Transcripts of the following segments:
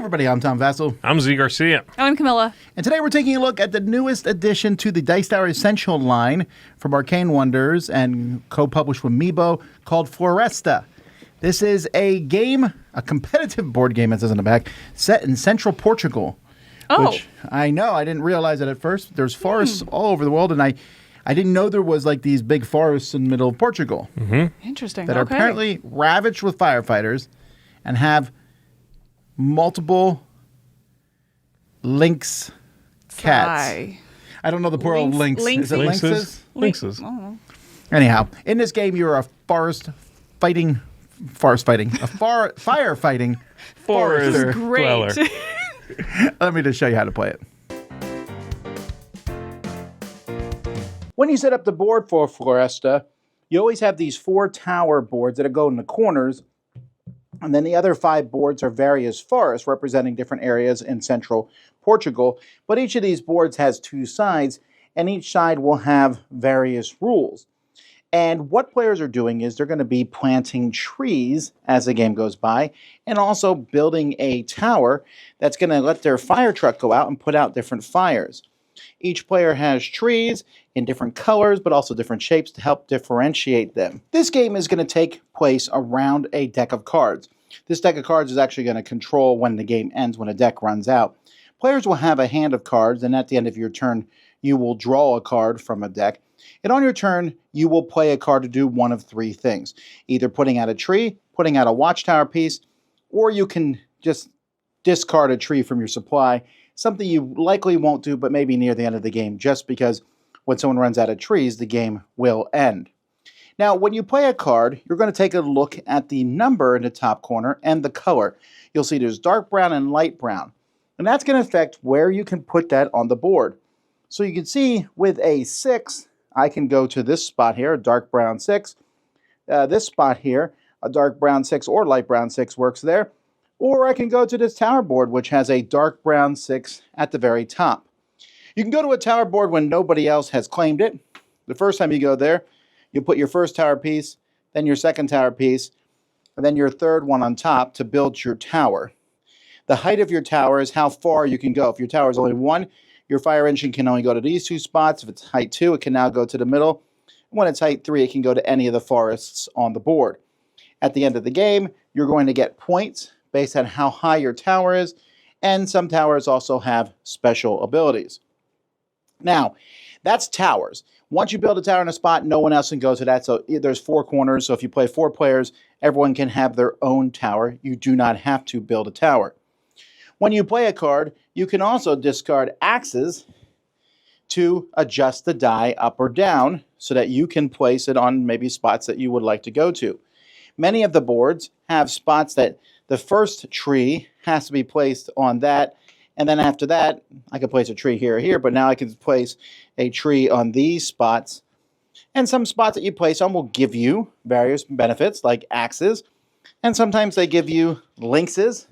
everybody, I'm Tom Vassell. I'm Zee Garcia. I'm Camilla. And today we're taking a look at the newest addition to the Dice Tower Essential line from Arcane Wonders and co-published with Meebo called Floresta. This is a game, a competitive board game, it says in the back, set in central Portugal. Oh. Which I know, I didn't realize it at first. There's forests all over the world, and I didn't know there was like these big forests in the middle of Portugal. Mm-hmm. Interesting. That are apparently ravaged with firefighters and have multiple Lynx cats. I don't know the plural lynx. Is it lynxes? Lynxes. Oh. Anyhow, in this game, you're a firefighting forester. Great. Dweller. Let me just show you how to play it. When you set up the board for Floresta, you always have these 4 tower boards that go in the corners, and then the other 5 boards are various forests representing different areas in central Portugal. But each of these boards has 2 sides, and each side will have various rules. And what players are doing is they're going to be planting trees as the game goes by, and also building a tower that's going to let their fire truck go out and put out different fires. Each player has trees in different colors, but also different shapes to help differentiate them. This game is going to take place around a deck of cards. This deck of cards is actually going to control when the game ends, when a deck runs out. Players will have a hand of cards, and at the end of your turn, you will draw a card from a deck. And on your turn, you will play a card to do one of 3 things. Either putting out a tree, putting out a watchtower piece, or you can just discard a tree from your supply. Something you likely won't do, but maybe near the end of the game, just because when someone runs out of trees, the game will end. Now, when you play a card, you're going to take a look at the number in the top corner and the color. You'll see there's dark brown and light brown. And that's going to affect where you can put that on the board. So you can see with a 6, I can go to this spot here, a dark brown 6. This spot here, a dark brown 6 or light brown 6 works there. Or I can go to this tower board, which has a dark brown 6 at the very top. You can go to a tower board when nobody else has claimed it. The first time you go there, you put your first tower piece, then your second tower piece, and then your third one on top to build your tower. The height of your tower is how far you can go. If your tower is only 1, your fire engine can only go to these 2 spots. If it's height 2, it can now go to the middle. When it's height 3, it can go to any of the forests on the board. At the end of the game, you're going to get points based on how high your tower is, and some towers also have special abilities. Now, that's towers. Once you build a tower in a spot, no one else can go to that, so there's 4 corners, so if you play 4 players, everyone can have their own tower. You do not have to build a tower. When you play a card, you can also discard axes to adjust the die up or down so that you can place it on maybe spots that you would like to go to. Many of the boards have spots that the first tree has to be placed on that, and then after that, I can place a tree here or here, but now I can place a tree on these spots. And some spots that you place on will give you various benefits, like axes, and sometimes they give you lynxes.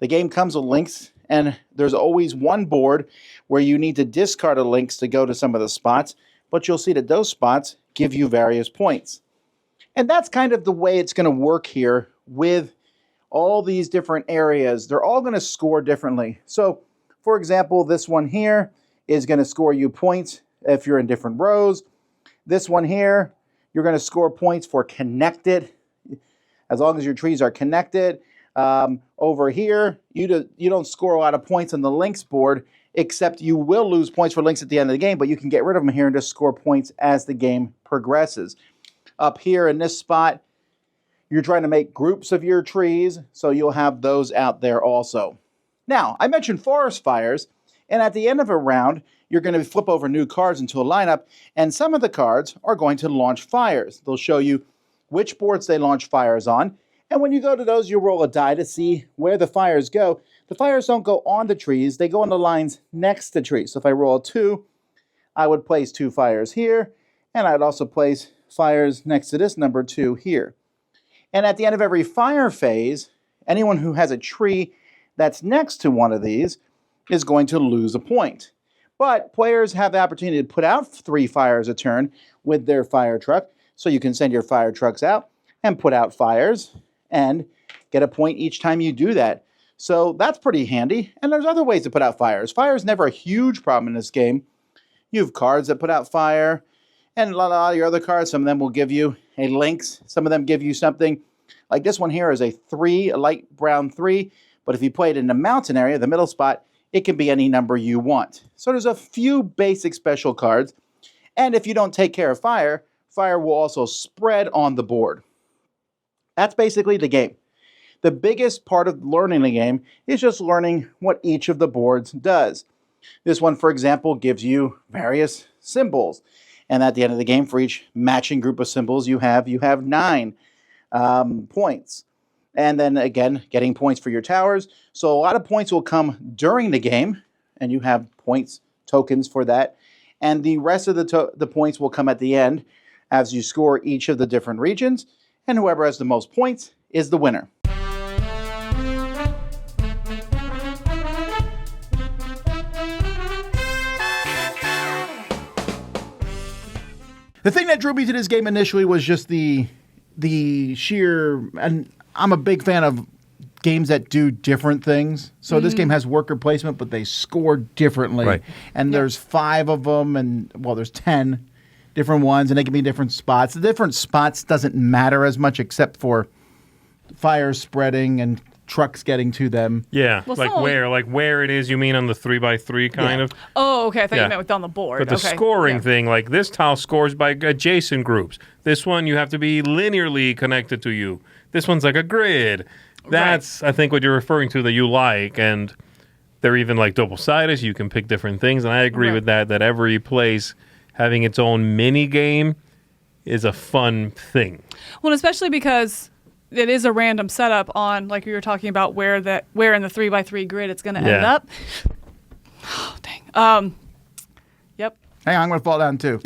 The game comes with lynx, and there's always one board where you need to discard a lynx to go to some of the spots, but you'll see that those spots give you various points. And that's kind of the way it's going to work here with all these different areas. They're all going to score differently. So, for example, this one here is going to score you points if you're in different rows. This one here, you're going to score points for connected, as long as your trees are connected. Over here, you don't score a lot of points on the Lynx board, except you will lose points for Lynx at the end of the game, but you can get rid of them here and just score points as the game progresses. Up here in this spot, you're trying to make groups of your trees, so you'll have those out there also. Now, I mentioned forest fires, and at the end of a round, you're going to flip over new cards into a lineup, and some of the cards are going to launch fires. They'll show you which boards they launch fires on, and when you go to those, you roll a die to see where the fires go. The fires don't go on the trees, they go on the lines next to trees. So if I roll a 2, I would place 2 fires here, and I'd also place fires next to this number 2 here. And at the end of every fire phase, anyone who has a tree that's next to one of these is going to lose a point. But players have the opportunity to put out 3 fires a turn with their fire truck. So you can send your fire trucks out and put out fires and get a point each time you do that. So that's pretty handy. And there's other ways to put out fires. Fire is never a huge problem in this game. You have cards that put out fire, and a lot of your other cards, some of them will give you a Lynx. Some of them give you something. Like this one here is a 3, a light brown 3. But if you play it in the mountain area, the middle spot, it can be any number you want. So there's a few basic special cards. And if you don't take care of fire, fire will also spread on the board. That's basically the game. The biggest part of learning the game is just learning what each of the boards does. This one, for example, gives you various symbols. And at the end of the game, for each matching group of symbols you have 9 points. And then again, getting points for your towers. So a lot of points will come during the game, and you have points, tokens for that. And the rest of the points will come at the end as you score each of the different regions. And whoever has the most points is the winner. The thing that drew me to this game initially was just the sheer, and I'm a big fan of games that do different things. So this game has worker placement, but they score differently. Right. And there's 5 of them, and well, there's 10 different ones, and they can be different spots. The different spots doesn't matter as much except for fire spreading and trucks getting to them. Yeah, Well, where it is, you mean on the 3x3 kind of? Oh, okay. I thought you meant with on the board. But the scoring thing, like this tile scores by adjacent groups. This one, you have to be linearly connected to you. This one's like a grid. That's, I think, what you're referring to that you like. And they're even like double-sided. You can pick different things. And I agree with that every place having its own mini game is a fun thing. Well, especially because it is a random setup on, like you were talking about, where in the 3x3 grid it's going to end up. Oh, dang. Yep. Hang on, I'm going to fall down too.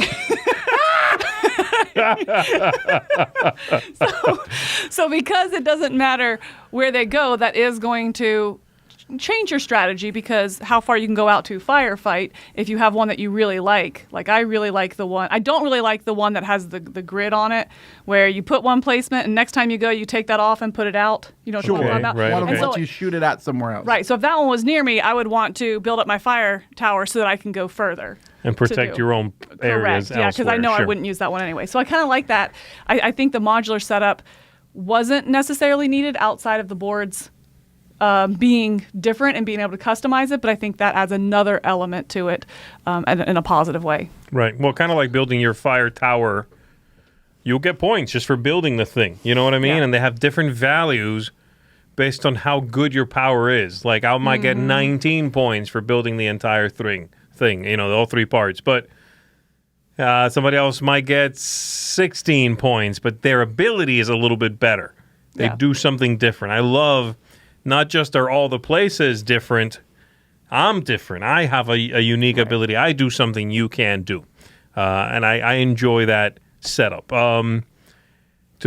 So because it doesn't matter where they go, that is going to change your strategy, because how far you can go out to firefight if you have one that you really like. Like I really like the one. I don't really like the one that has the grid on it, where you put one placement and next time you go, you take that off and put it out. You know, Sure. what I'm talking about? Right, One of okay. them lets you shoot it out somewhere else. Right. So if that one was near me, I would want to build up my fire tower so that I can go further. And protect your own areas. Correct. Yeah, because I know I wouldn't use that one anyway. So I kind of like that. I think the modular setup wasn't necessarily needed outside of the boards being different and being able to customize it, but I think that adds another element to it in a positive way. Right. Well, kind of like building your fire tower, you'll get points just for building the thing. You know what I mean? Yeah. And they have different values based on how good your power is. Like I might get 19 points for building the entire thing, you know, all 3 parts. But somebody else might get 16 points, but their ability is a little bit better. They do something different. I love not just are all the places different, I'm different. I have a unique ability. I do something you can't do. And I enjoy that setup. To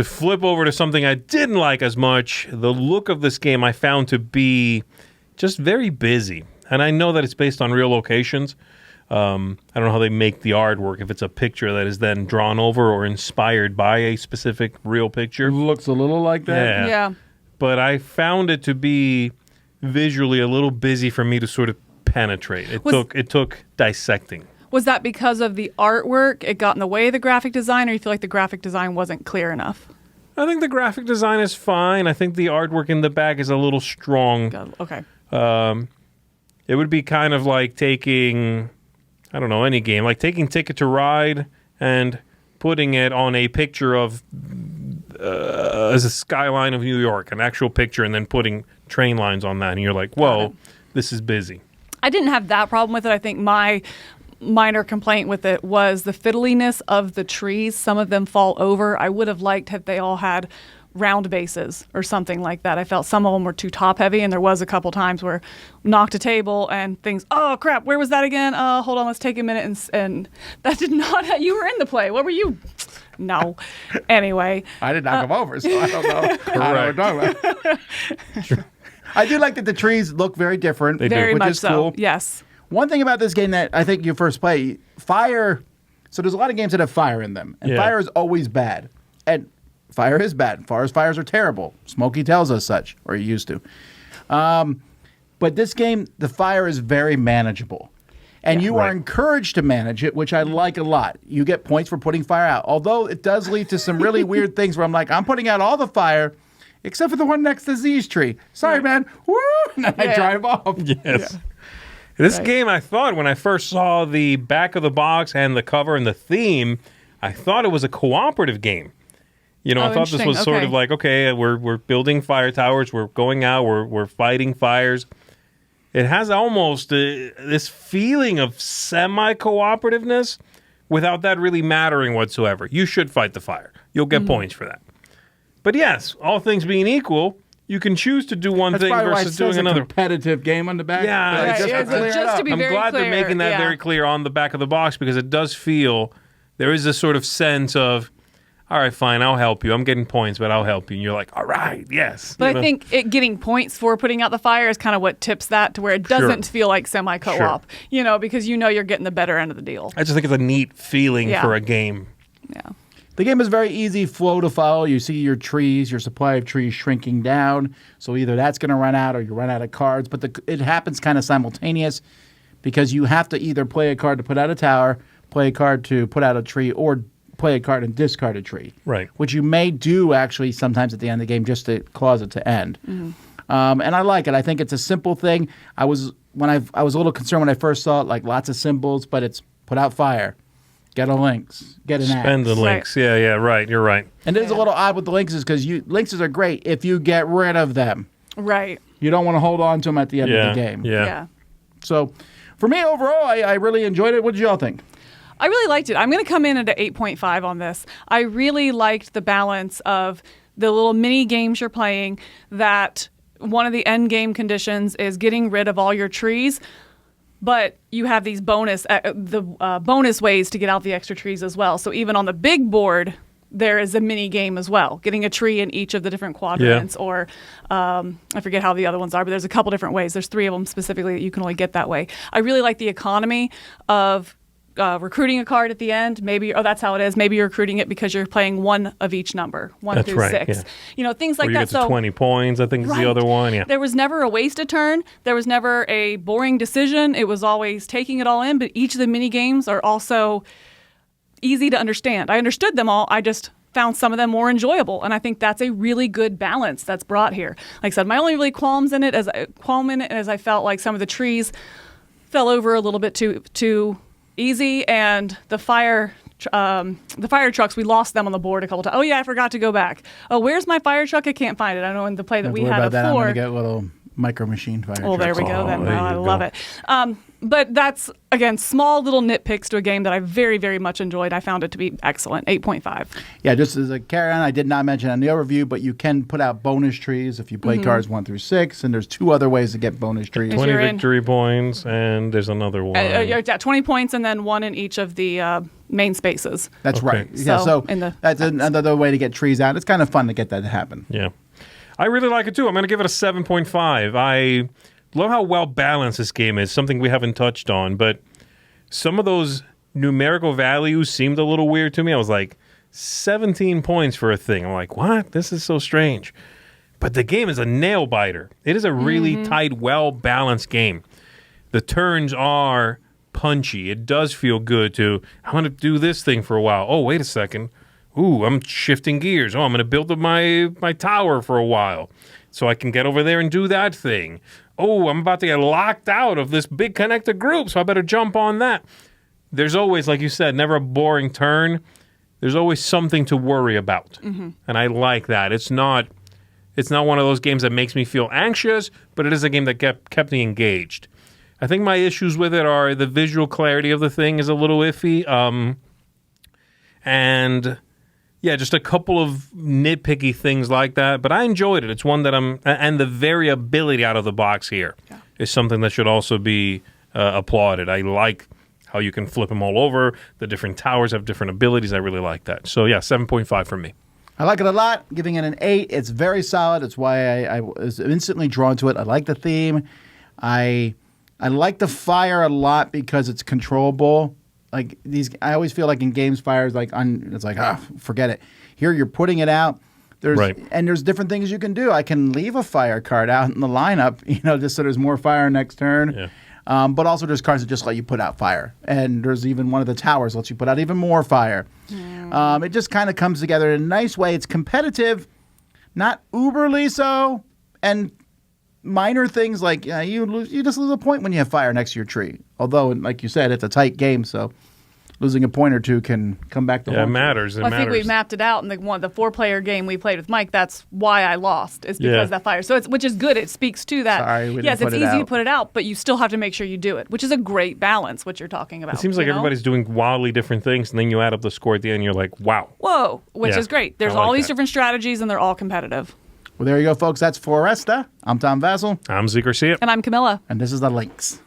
flip over to something I didn't like as much, the look of this game I found to be just very busy. And I know that it's based on real locations. I don't know how they make the artwork, if it's a picture that is then drawn over or inspired by a specific real picture. It looks a little like that. Yeah. But I found it to be visually a little busy for me to sort of penetrate. It took dissecting. Was that because of the artwork? It got in the way of the graphic design, or you feel like the graphic design wasn't clear enough? I think the graphic design is fine. I think the artwork in the back is a little strong. Okay. It would be kind of like taking, I don't know, any game, like taking Ticket to Ride and putting it on a picture of as a skyline of New York, an actual picture, and then putting train lines on that. And you're like, whoa, this is busy. I didn't have that problem with it. I think my minor complaint with it was the fiddliness of the trees. Some of them fall over. I would have liked if they all had round bases or something like that. I felt some of them were too top heavy, and there was a couple times where knocked a table and things, oh crap, where was that again? Hold on, let's take a minute. And that did not, you were in the play. What were you? No. Anyway. I did knock them over, so I don't know. I don't know what we're talking about. I do like that the trees look very different, Very which much is so. cool. Yes. One thing about this game that I think you first play, fire. So there's a lot of games that have fire in them, and fire is always bad. And fire is bad. Fires are terrible. Smokey tells us such, or he used to. But this game, the fire is very manageable. And you are encouraged to manage it, which I like a lot. You get points for putting fire out. Although it does lead to some really weird things where I'm like, I'm putting out all the fire except for the one next to Zee's tree. Sorry, man. Woo! And I drive off. Yes. Yeah. This game, I thought, when I first saw the back of the box and the cover and the theme, I thought it was a cooperative game. You know, I thought this was sort of like, okay, we're building fire towers, we're going out, we're fighting fires. It has almost this feeling of semi-cooperativeness without that really mattering whatsoever. You should fight the fire. You'll get points for that. But yes, all things being equal, you can choose to do one thing versus doing another. Competitive game on the back. Yeah, just to be I'm very glad clear, they're making that very clear on the back of the box because it does feel there is this sort of sense of, all right, fine, I'll help you. I'm getting points, but I'll help you. And you're like, all right, yes. But I think getting points for putting out the fire is kind of what tips that to where it doesn't feel like semi-co-op, you know, because you know you're getting the better end of the deal. I just think it's a neat feeling for a game. Yeah. The game is very easy flow to follow. You see your trees, your supply of trees shrinking down. So either that's going to run out or you run out of cards. But it happens kind of simultaneous because you have to either play a card to put out a tower, play a card to put out a tree, or play a card and discard a tree. Right. Which you may do actually sometimes at the end of the game just to cause it to end. And I like it. I think it's a simple thing. I was a little concerned when I first saw it, like lots of symbols, but it's put out fire. Get a Lynx. Get an axe. Spend the Lynx. Right. Yeah, right. You're right. And it is a little odd with the Lynxes because Lynxes are great if you get rid of them. Right. You don't want to hold on to them at the end of the game. Yeah. So for me, overall, I really enjoyed it. What did y'all think? I really liked it. I'm going to come in at an 8.5 on this. I really liked the balance of the little mini games you're playing, that one of the end game conditions is getting rid of all your trees, but you have these bonus ways to get out the extra trees as well. So even on the big board, there is a mini game as well, getting a tree in each of the different quadrants, or I forget how the other ones are, but there's a couple different ways. There's 3 of them specifically that you can only get that way. I really like the economy of recruiting a card at the end. Maybe, that's how it is. Maybe you're recruiting it because you're playing one of each number, 1 through 6. Yeah. You know, things like or you that. Get to 20 points, I think is the other one. Yeah. There was never a wasted turn. There was never a boring decision. It was always taking it all in. But each of the mini games are also easy to understand. I understood them all. I just found some of them more enjoyable, and I think that's a really good balance that's brought here. Like I said, my only really qualm in it as I felt like some of the trees fell over a little bit too easy, and the fire trucks, we lost them on the board a couple times. Oh yeah, I forgot to go back. Oh, where's my fire truck? I can't find it. I know in the play that we had before. I'm going to get a little micro machine fire truck. Oh, there we go. Then I love it. But that's, again, small little nitpicks to a game that I very, very much enjoyed. I found it to be excellent. 8.5. Yeah, just as a carry-on, I did not mention on the overview, but you can put out bonus trees if you play cards 1 through 6, and there's 2 other ways to get bonus trees. 20 victory points, and there's another one. Yeah, 20 points, and then 1 in each of the main spaces. That's right. Yeah, so that's another way to get trees out. It's kind of fun to get that to happen. Yeah. I really like it, too. I'm going to give it a 7.5. I love how well balanced this game is, something we haven't touched on, but some of those numerical values seemed a little weird to me. I was like, 17 points for a thing. I'm like, what? This is so strange. But the game is a nail biter. It is a really tight, well-balanced game. The turns are punchy. It does feel good to, I'm going to do this thing for a while. Oh, wait a second. Ooh, I'm shifting gears. Oh, I'm going to build up my tower for a while so I can get over there and do that thing. Oh, I'm about to get locked out of this big connected group, so I better jump on that. There's always, like you said, never a boring turn. There's always something to worry about, and I like that. It's not one of those games that makes me feel anxious, but it is a game that kept me engaged. I think my issues with it are the visual clarity of the thing is a little iffy, and yeah, just a couple of nitpicky things like that. But I enjoyed it. It's one that and the variability out of the box here is something that should also be applauded. I like how you can flip them all over. The different towers have different abilities. I really like that. So yeah, 7.5 for me. I like it a lot, giving it an 8. It's very solid. It's why I was instantly drawn to it. I like the theme. I like the fire a lot because it's controllable. Like I always feel like in games, fire is like it's like forget it. Here you're putting it out. There's different things you can do. I can leave a fire card out in the lineup, just so there's more fire next turn. Yeah. But also there's cards that just let you put out fire. And there's even one of the towers lets you put out even more fire. It just kind of comes together in a nice way. It's competitive, not uberly so, and minor things like you just lose a point when you have fire next to your tree. Although, like you said, it's a tight game, so losing a point or two can come back to haunt it you. matters. I think we mapped it out in the 4-player game we played with Mike. That's why I lost. Is because of that fire. So which is good. It speaks to that. Sorry, we yes, didn't it's put it easy to out. put it out, but you still have to make sure you do it, which is a great balance. What you're talking about. It seems like everybody's doing wildly different things, and then you add up the score at the end, and you're like, wow. Whoa, which Yeah, is great. There's I like all these that. different strategies, and they're all competitive. Well, there you go, folks. That's Floresta. I'm Tom Vassell, I'm Zee Garcia. And I'm Camilla. and this is the Lynx.